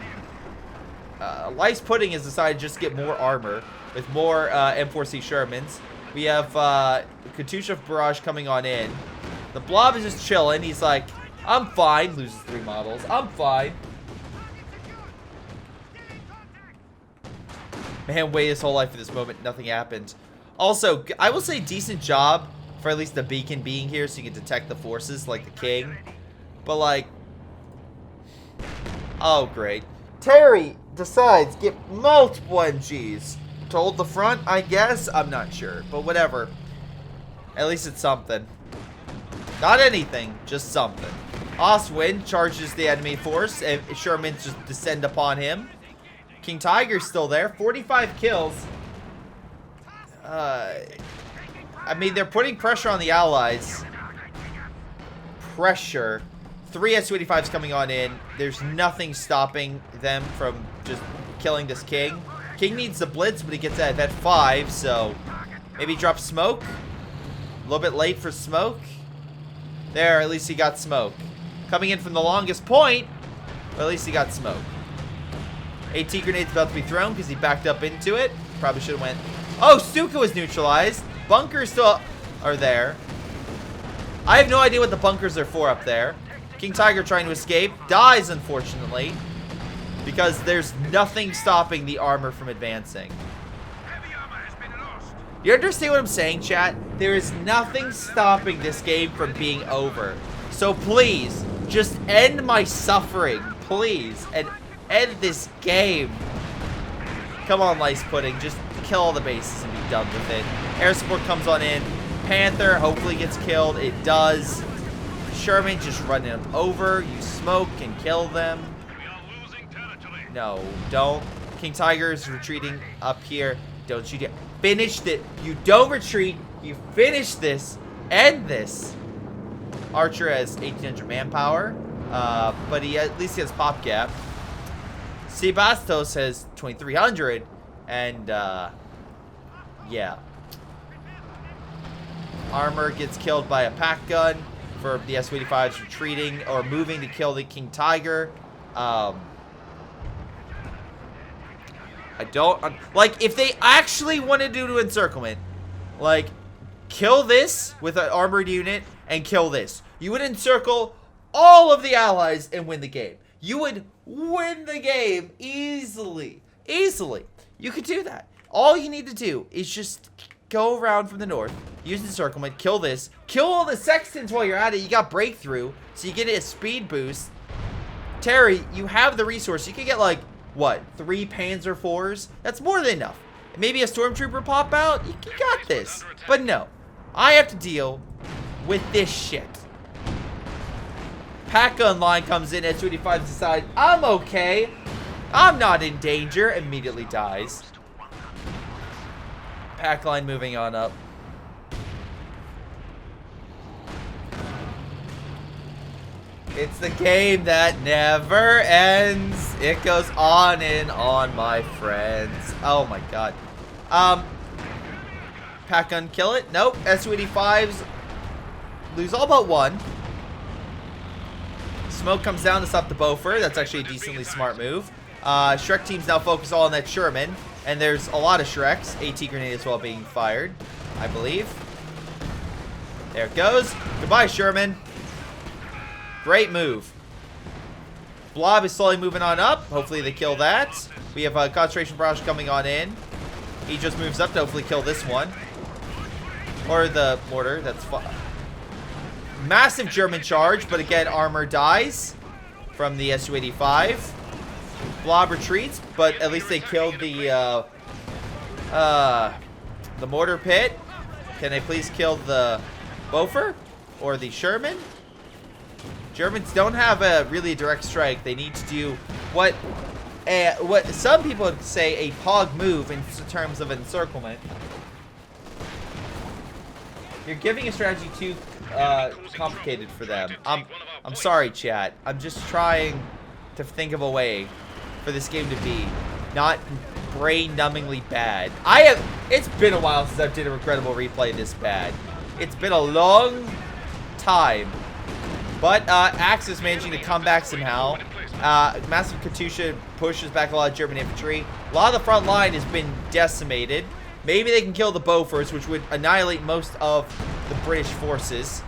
Pudding has decided to just get more armor with more M4C Shermans. We have Katusha Barrage coming on in. The blob is just chilling. He's like, I'm fine. Loses 3 models. I'm fine. Man, waited his whole life for this moment. Nothing happened. Also, I will say decent job for at least the beacon being here so you can detect the forces like the king. But like, oh great. Terry decides get multiple MGs to hold the front, I guess. I'm not sure, but whatever. At least it's something. Not anything, just something. Oswin charges the enemy force, and Shermans just descend upon him. King Tiger's still there, 45 kills. I mean, they're putting pressure on the Allies. Pressure. 3 S-285s coming on in. There's nothing stopping them from just killing this king. King needs the blitz, but he gets that at 5, so maybe drop smoke. A little bit late for smoke. There, at least he got smoke. Coming in from the longest point, but at least he got smoke. AT grenade's about to be thrown because he backed up into it. Probably should have went. Oh, Stuka was neutralized. Bunkers still are there. I have no idea what the bunkers are for up there. King Tiger trying to escape. Dies, unfortunately. Because there's nothing stopping the armor from advancing. You understand what I'm saying, chat? There is nothing stopping this game from being over. So please, just end my suffering, please, and end this game. Come on, Lice Pudding, just kill all the bases and be done with it. Air support comes on in. Panther hopefully gets killed. It does. Sherman just running them over. You smoke and kill them. No, don't. King Tiger is retreating up here. Don't you dare. Finish it. You don't retreat. You finish this. End this. Archer has 1,800 manpower. But he at least has pop gap. Sebastos has 2,300. And, yeah. Armor gets killed by a pack gun for the Su-85's retreating or moving to kill the King Tiger. I don't like if they actually want to do encirclement, like kill this with an armored unit and kill this. You would encircle all of the allies and win the game. You would win the game easily. Easily. You could do that. All you need to do is just go around from the north, use encirclement, kill this, kill all the sextons while you're at it. You got breakthrough, so you get a speed boost. Terry, you have the resource. You could get like what, 3 Panzer IVs? That's more than enough. Maybe a Stormtrooper pop out? You got this. But no. I have to deal with this shit. Pack gun line comes in at 285 decide, I'm okay. I'm not in danger. Immediately dies. Pack line moving on up. It's the game that never ends. It goes on and on, my friends. Oh my god. Pack gun kill it? Nope. Su-85s lose all but one. Smoke comes down to stop the Beaufort. That's actually a decently smart move. Shrek teams now focus all on that Sherman. And there's a lot of Shreks. AT grenade as well being fired, I believe. There it goes. Goodbye, Sherman. Great move. Blob is slowly moving on up. Hopefully they kill that. We have a concentration barrage coming on in. He just moves up to hopefully kill this one. Or the mortar. That's fine. Massive German charge, but again, armor dies from the Su-85. Blob retreats, but at least they killed the mortar pit. Can they please kill the Beaufort or the Sherman? Germans don't have a really direct strike. They need to do what some people would say a pog move in terms of encirclement. You're giving a strategy too complicated for them. I'm sorry, chat. I'm just trying to think of a way for this game to be not brain-numbingly bad. It's been a while since I did a regrettable replay this bad. It's been a long time. But Axe is managing to come back somehow. Massive Katusha pushes back a lot of German infantry. A lot of the front line has been decimated. Maybe they can kill the Beauforts, which would annihilate most of the British forces.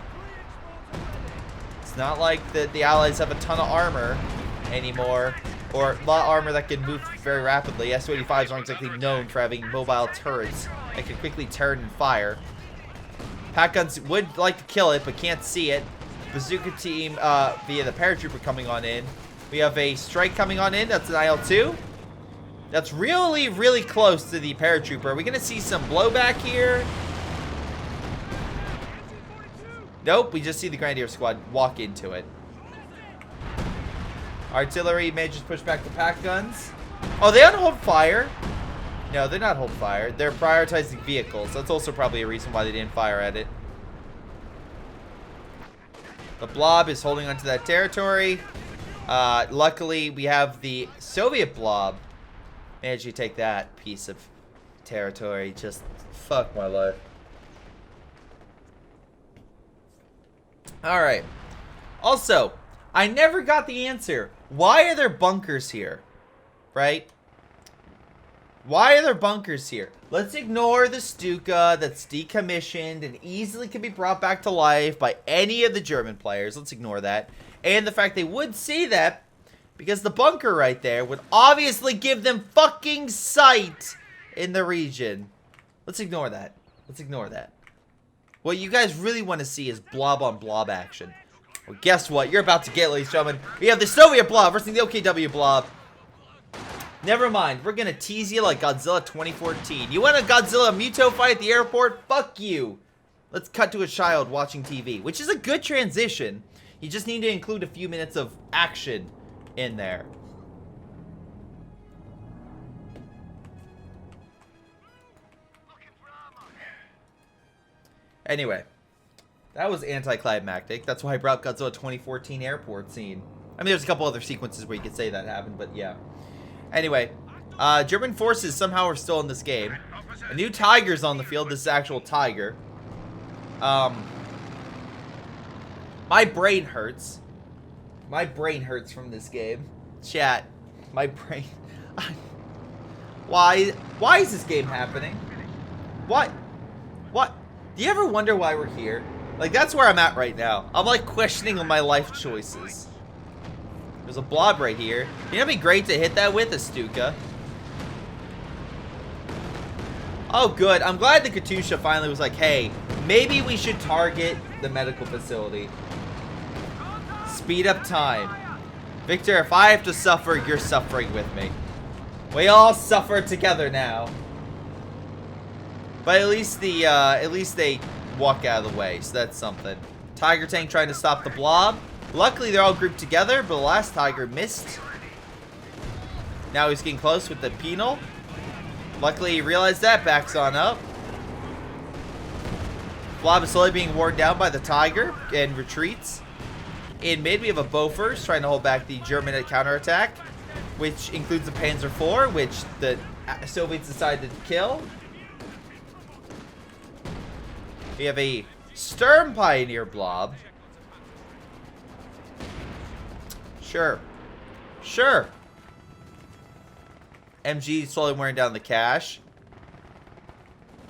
It's not like the Allies have a ton of armor anymore. Or a lot of armor that can move very rapidly. Su-85s aren't exactly known for having mobile turrets that can quickly turn and fire. Pack guns would like to kill it, but can't see it. Bazooka team via the paratrooper coming on in. We have a strike coming on in. That's an IL-2. That's really, really close to the paratrooper. Are we going to see some blowback here? Nope. We just see the Grenadier Squad walk into it. Artillery manages to push back the pack guns. Oh, they don't hold fire. No, they're not hold fire. They're prioritizing vehicles. That's also probably a reason why they didn't fire at it. The blob is holding onto that territory. Luckily, we have the Soviet blob managed to take that piece of territory. Just fuck my life. Alright. Also, I never got the answer. Why are there bunkers here? Right? Why are there bunkers here? Let's ignore the Stuka that's decommissioned and easily can be brought back to life by any of the German players. Let's ignore that. And the fact they would see that because the bunker right there would obviously give them fucking sight in the region. Let's ignore that. Let's ignore that. What you guys really want to see is blob on blob action. Well, guess what? You're about to get, ladies and gentlemen. We have the Soviet blob versus the OKW blob. Never mind. We're going to tease you like Godzilla 2014. You want a Godzilla Muto fight at the airport? Fuck you. Let's cut to a child watching TV, which is a good transition. You just need to include a few minutes of action in there. Anyway, that was anticlimactic. That's why I brought Godzilla 2014 airport scene. I mean, there's a couple other sequences where you could say that happened, but yeah. Anyway, German forces somehow are still in this game. A new tiger's on the field. This is actual tiger. My brain hurts. My brain hurts from this game. Chat, my brain. Why is this game happening? What? Do you ever wonder why we're here? Like, that's where I'm at right now. I'm like questioning my life choices. There's a blob right here. You know, it'd be great to hit that with a Stuka. Oh, good. I'm glad the Katusha finally was like, hey, maybe we should target the medical facility. Speed up time. Victor, if I have to suffer, you're suffering with me. We all suffer together now. But at least they walk out of the way, so that's something. Tiger tank trying to stop the blob. Luckily, they're all grouped together, but the last tiger missed. Now he's getting close with the penal. Luckily, he realized that, backs on up. Blob is slowly being worn down by the tiger and retreats. In mid, we have a Bofors trying to hold back the German counterattack, which includes the Panzer IV, which the Soviets decided to kill. We have a Sturm Pioneer blob. Sure. MG slowly wearing down the cash.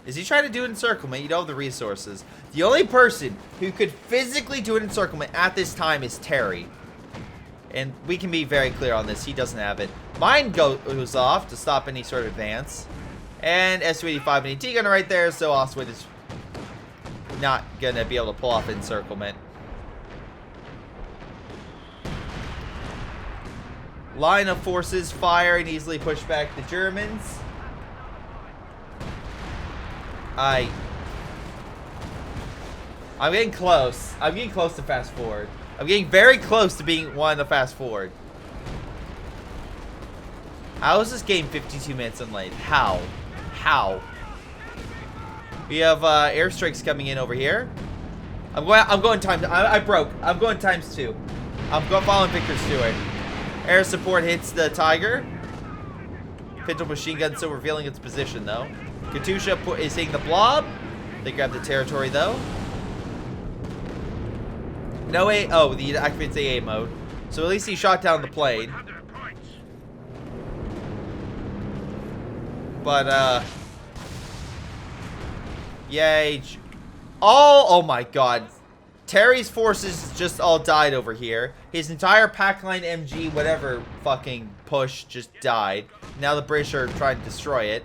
Is he trying to do encirclement? You don't have the resources. The only person who could physically do an encirclement at this time is Terry. And we can be very clear on this. He doesn't have it. Mine goes off to stop any sort of advance. And Su-85 and AT gunner right there, so Oswald is not gonna be able to pull off encirclement. Line of forces fire and easily push back the Germans. I'm getting close. I'm getting close to fast forward. I'm getting very close to being one to fast forward. How is this game 52 minutes in length? How? We have airstrikes coming in over here. I'm going times. I broke. I'm going times 2. I'm following Victor Stewart. Air support hits the Tiger. Pinto machine gun still revealing its position though. Katusha is hitting the blob. They grab the territory though. No A. Oh, the activates AA mode. So at least he shot down the plane. But yay. Oh my god. Terry's forces just all died over here. His entire pack line MG, whatever fucking push, just died. Now the British are trying to destroy it.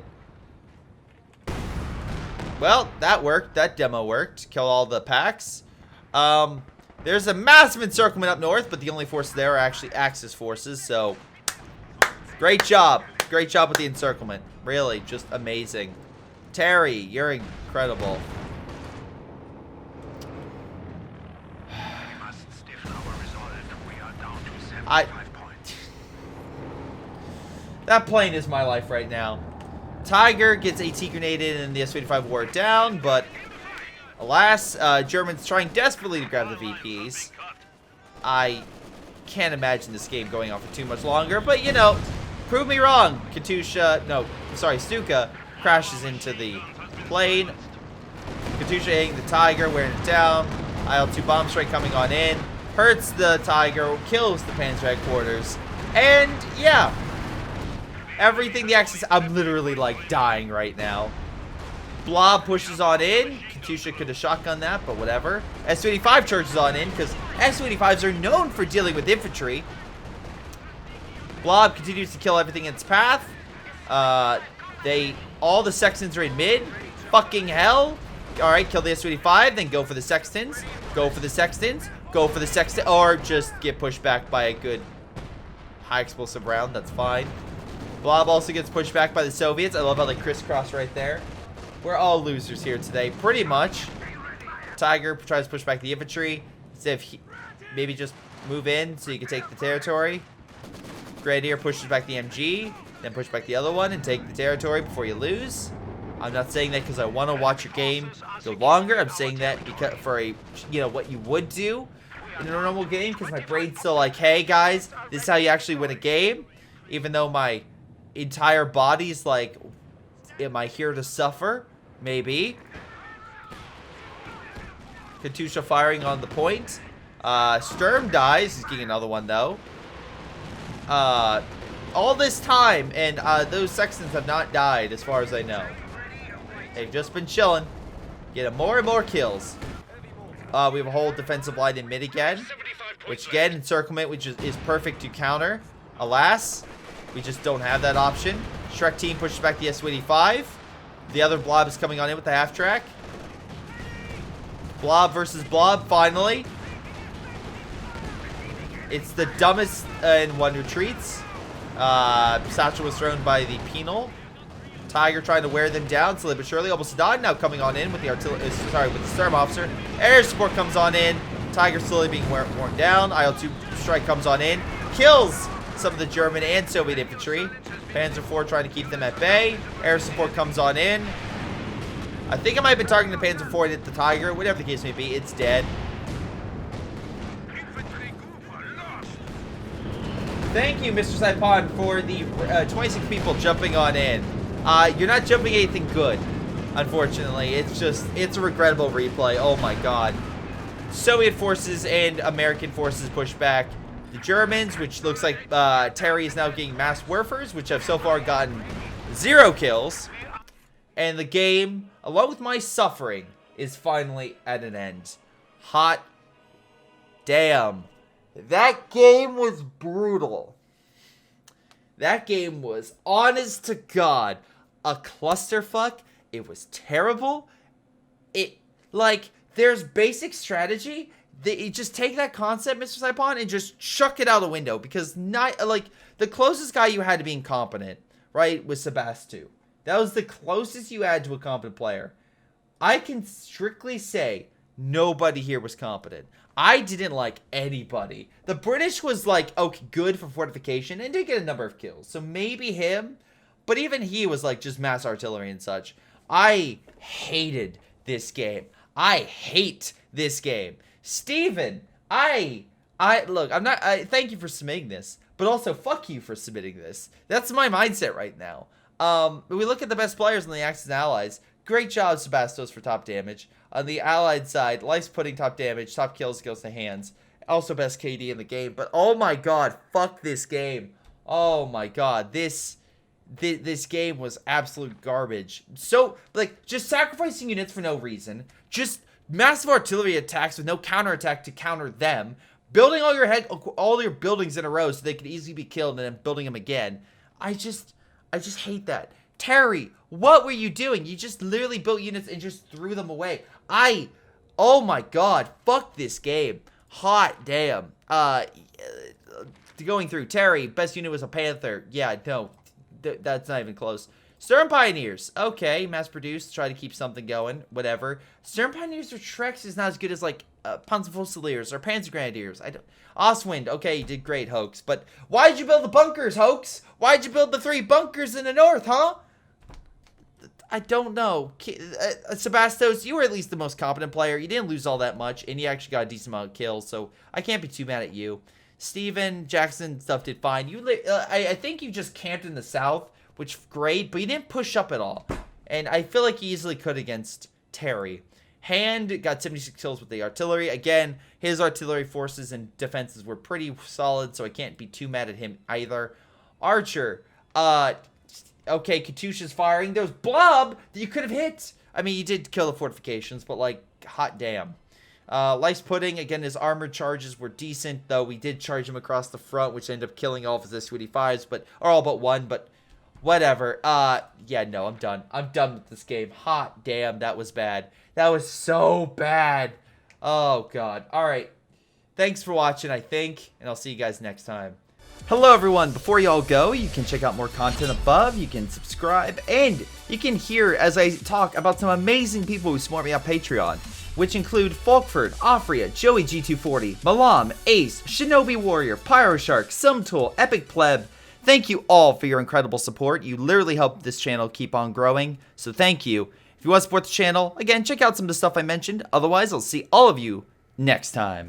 Well, that worked. That demo worked. Kill all the packs. There's a massive encirclement up north, but the only forces there are actually Axis forces, so great job. Great job with the encirclement. Really, just amazing. Terry, you're incredible. That plane is my life right now. Tiger gets AT grenaded and the Su-85 wore it down, but alas, Germans trying desperately to grab the VPs. I can't imagine this game going on for too much longer, but you know, prove me wrong. Stuka crashes into the plane. Katusha hitting the Tiger, wearing it down. IL-2 bomb strike coming on in. Hurts the Tiger, kills the Panzer headquarters. And yeah, everything the Axis. I'm literally like dying right now. Blob pushes on in. Katusha could have shotgunned that, but whatever. Su-85 charges on in because Su-85s are known for dealing with infantry. Blob continues to kill everything in its path. All the sections are in mid. fucking hell? Alright, kill the S-25, then go for the Sextons. Go for the Sextons. Go for the Sexton. Or just get pushed back by a good high explosive round. That's fine. Blob also gets pushed back by the Soviets. I love how they crisscross right there. We're all losers here today, pretty much. Tiger tries to push back the infantry. As if he maybe just move in so you can take the territory. Grenadier pushes back the MG. Then push back the other one and take the territory before you lose. I'm not saying that because I want to watch your game go longer. I'm saying that because for a, you know, what you would do in a normal game, because my brain's still like, hey guys, this is how you actually win a game. Even though my entire body's like, am I here to suffer? Maybe. Katusha firing on the point. Sturm dies. He's getting another one though. All this time, and those Sextons have not died as far as I know. They've just been chilling, getting more and more kills. We have a whole defensive line in mid again, which again, encirclement, which is perfect to counter. Alas, we just don't have that option. Shrek team pushes back the S-25. The other blob is coming on in with the half track. Blob versus blob, finally. It's the dumbest in one retreats. Satchel was thrown by the penal. Tiger trying to wear them down slowly but surely. Almost died. Now coming on in with the artillery. Sorry, with the Sturm officer. Air support comes on in. Tiger slowly being worn down. IL-2 strike comes on in. Kills some of the German and Soviet infantry. Panzer IV trying to keep them at bay. Air support comes on in. I think I might have been targeting the Panzer IV and hit the Tiger. Whatever the case may be, it's dead. Thank you, Mr. Saipon, for the 26 people jumping on in. You're not jumping anything good, unfortunately. It's a regrettable replay. Oh my god. Soviet forces and American forces push back the Germans, which looks like Terry is now getting mass werfers, which have so far gotten 0 kills. And the game, along with my suffering, is finally at an end. Hot damn. That game was brutal. That game was, honest to God, a clusterfuck. It was terrible. There's basic strategy. You just take that concept, Mr. Saipon, and just chuck it out the window. Because, the closest guy you had to being competent, right, was Sebastu. That was the closest you had to a competent player. I can strictly say nobody here was competent. I didn't like anybody. The British was like, okay, good for fortification and did get a number of kills. So maybe him, but even he was like just mass artillery and such. I hated this game. I hate this game. Steven, look, thank you for submitting this, but also fuck you for submitting this. That's my mindset right now. We look at the best players on the Axis and Allies. Great job, Sebastos, for top damage. On the Allied side, Life's putting top damage, top kills goes to hands. Also best KD in the game. But oh my god, fuck this game. Oh my god, this game was absolute garbage. So, just sacrificing units for no reason. Just massive artillery attacks with no counterattack to counter them. Building all your buildings in a row so they can easily be killed and then building them again. I just hate that. Terry, what were you doing? You just literally built units and just threw them away. Oh my god, fuck this game. Hot damn. Going through, Terry, best unit was a Panther. Yeah, no, that's not even close. Sturm Pioneers, okay, mass produced, try to keep something going, whatever. Sturm Pioneers or Trex is not as good as Panzerfusiliers or Panzer Grenadiers. Oswind, okay, you did great, Hoax. But why'd you build the bunkers, Hoax? Why'd you build the 3 bunkers in the north, huh? I don't know. Sebastos, you were at least the most competent player. You didn't lose all that much, and you actually got a decent amount of kills, so I can't be too mad at you. Steven, Jackson, stuff did fine. I think you just camped in the south, which great, but you didn't push up at all. And I feel like you easily could against Terry. Hand got 76 kills with the artillery. Again, his artillery forces and defenses were pretty solid, so I can't be too mad at him either. Archer, okay, Katusha's firing. There was Blob that you could have hit. I mean, you did kill the fortifications, but hot damn. Life's Pudding, again, his armored charges were decent, though we did charge him across the front, which ended up killing all of his S-25s, or all but one, but Whatever. Yeah, no, I'm done. I'm done with this game. Hot damn, that was bad. That was so bad. Oh, God. All right. Thanks for watching, I think, and I'll see you guys next time. Hello, everyone. Before y'all go, you can check out more content above. You can subscribe, and you can hear as I talk about some amazing people who support me on Patreon, which include Folkvard, Aphyria, Joey G240, Milam, Ace, ShinobiWarrior, PyroShark, ShinobiToolx, Epic Pleb. Thank you all for your incredible support. You literally help this channel keep on growing, so thank you. If you want to support the channel, again, check out some of the stuff I mentioned. Otherwise, I'll see all of you next time.